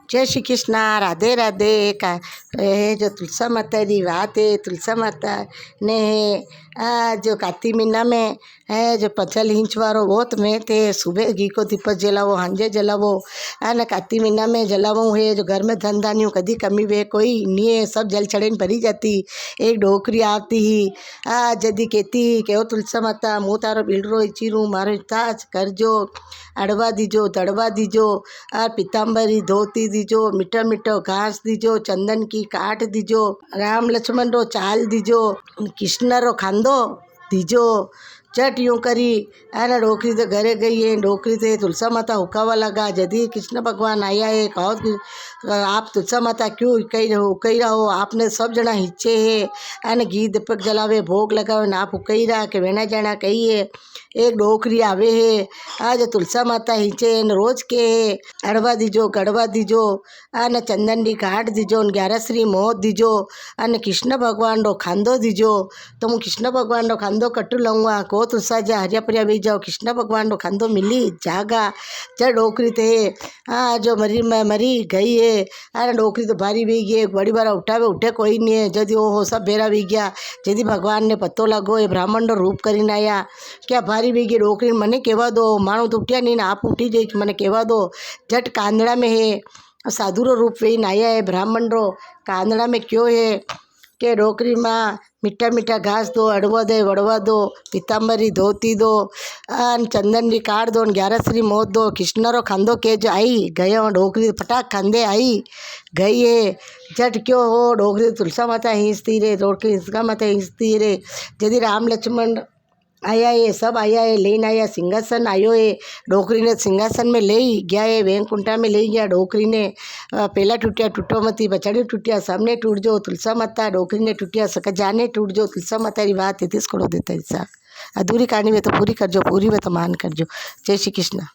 जय श्री कृष्णा। राधे राधे। का जो तुलसा माता की बात है, तुलसा माता ने जो कार्तिक महीना में है जो 50 इंच वारो बहुत में थे। सुबह घी को दीपक जलावो, हांजे जलावो। ना कार्तिक महीना में जलावो है जो घर में धन धान्यों कदी कमी वे कोई नहीं है, सब जल चढ़े भरी जाती। एक डोकरी आती ही जदी कहती के ओ तुलसा माता मु तारो बिलरो चीरू मारो ताज करजो, अड़वा दीजो, दड़वा दीजो, पीताम्बरी धोती दीजो, मीठा मीठो घास दीजो, चंदन की काट दीजो, राम लक्ष्मण रो चाल दीजो, कृष्ण रो खांदो दीजो। चट यूँ करी ना डोकरी तो घरे गई है। डोकरी से तुलसा माता हुकावा लगा। जदी कृष्ण भगवान आया है, कहो कि आप तुलसा माता क्यों उकई रहो, आपने सब जना हिच्चे है ना घी दीपक जलावे भोग लगावे ना आप उकई रहा के वेना जाना कहिए। एक डोकरी आवे है आज तुलसा माता हिंचे न रोज के अड़वा दीजो, गड़वा दीजो, न चंदन री घाट दीजो, 11 श्री मोह दीजो, अने कृष्ण भगवान रो खांदो दीजो। तो हूँ कृष्ण भगवान रो खांदो कट्टू लूँगा को तुलसा जा हरिया परिया भी जाओ, कृष्ण भगवान रो खांदो मिली जागा। जब डोकरी थे जो मरी गई है अरे डोकरी तो भारी भी गई, बड़ी बार उठावे उठे कोई नहीं है। जदि वो सब बेरा भी गया, जदि भगवान ने पत्तो लगो ये ब्राह्मण रो रूप करीने आया क्या भारी भी गई डोकरी मने कहवा दो। मानू तो उठ्या नहीं ना आप उठी जाइए मने कहवा दो। जट कांदड़ा में है साधु रो रूप वेन आया है, ब्राह्मण रो कांदड़ा में क्यों है के डोकरी में मीठा मीठा घास दो, अड़वा दे वड़वा दो, पीताम्बरी धोती दो, चंदन री काट दो, 11 श्री मोत दो, कृष्ण रो खांदो के जो आई गयो। डोकरी फटाक खांदे आई गई है। जट क्यों हो डोकरी तुलसा माता हिंसती रे, डोकरी हिंसका माता हिंसती रे। यदि राम लक्ष्मण आया है, सब आया है, लेन आया सिंहासन आयो है। डोकरी ने सिंहासन में ले गया है, वैकुंठा में ले गया। डोकरी ने पहला टूटिया टूटो मती, बछड़ी टूटिया सामने टूट जो तुलसा माता। डोकरी ने टूटिया सक जाने टूट जो तुलसा माता री बात है, तिस को देता हिस्सा। अधूरी कहानी में तो पूरी कर जो, पूरी में तो मान कर जो। जय श्री कृष्ण।